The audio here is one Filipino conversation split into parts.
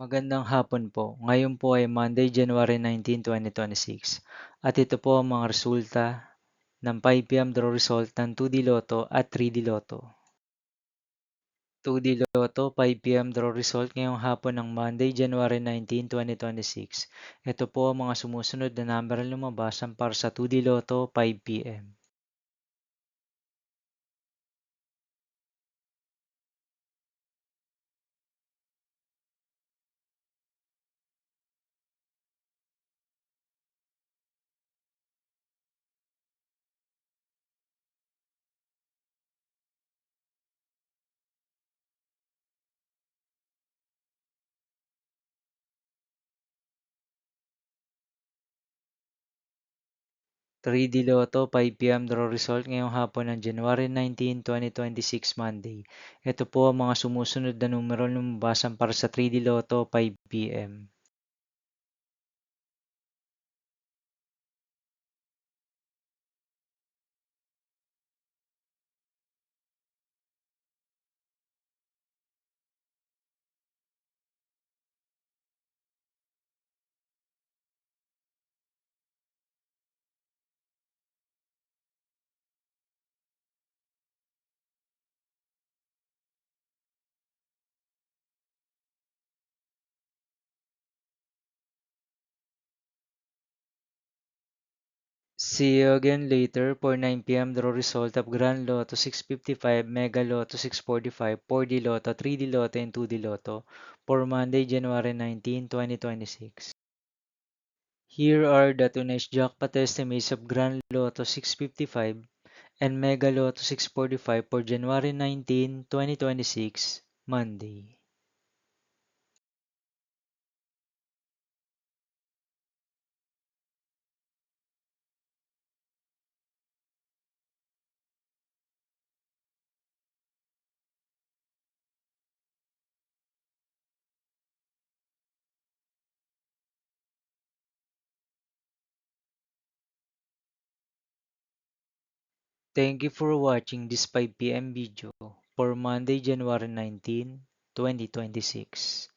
Magandang hapon po. Ngayon po ay Monday, January 19, 2026. At ito po ang mga resulta ng 5 p.m. draw result ng 2D Lotto at 3D Lotto. 2D Lotto 5 p.m. draw result ngayong hapon ng Monday, January 19, 2026. Ito po ang mga sumusunod na number na lumabas para sa 2D Lotto 5 p.m. 3D Lotto 5 p.m. draw result ngayong hapon ng January 19, 2026 Monday. Ito po ang mga sumusunod na numero na lumabas para sa 3D Lotto 5 p.m. 'See you again later for 9 p.m. draw result of Grand Lotto 655, Mega Lotto 645, 4D Lotto, 3D Lotto, and 2D Lotto for Monday, January 19, 2026. Here are the tonight's jackpot estimates of Grand Lotto 655 and Mega Lotto 645 for January 19, 2026, Monday. Thank you for watching this 5 p.m. video for Monday, January 19, 2026.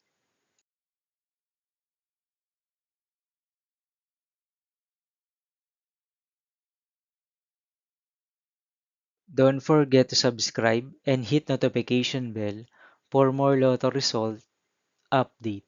Don't forget to subscribe and hit notification bell for more Lotto result update.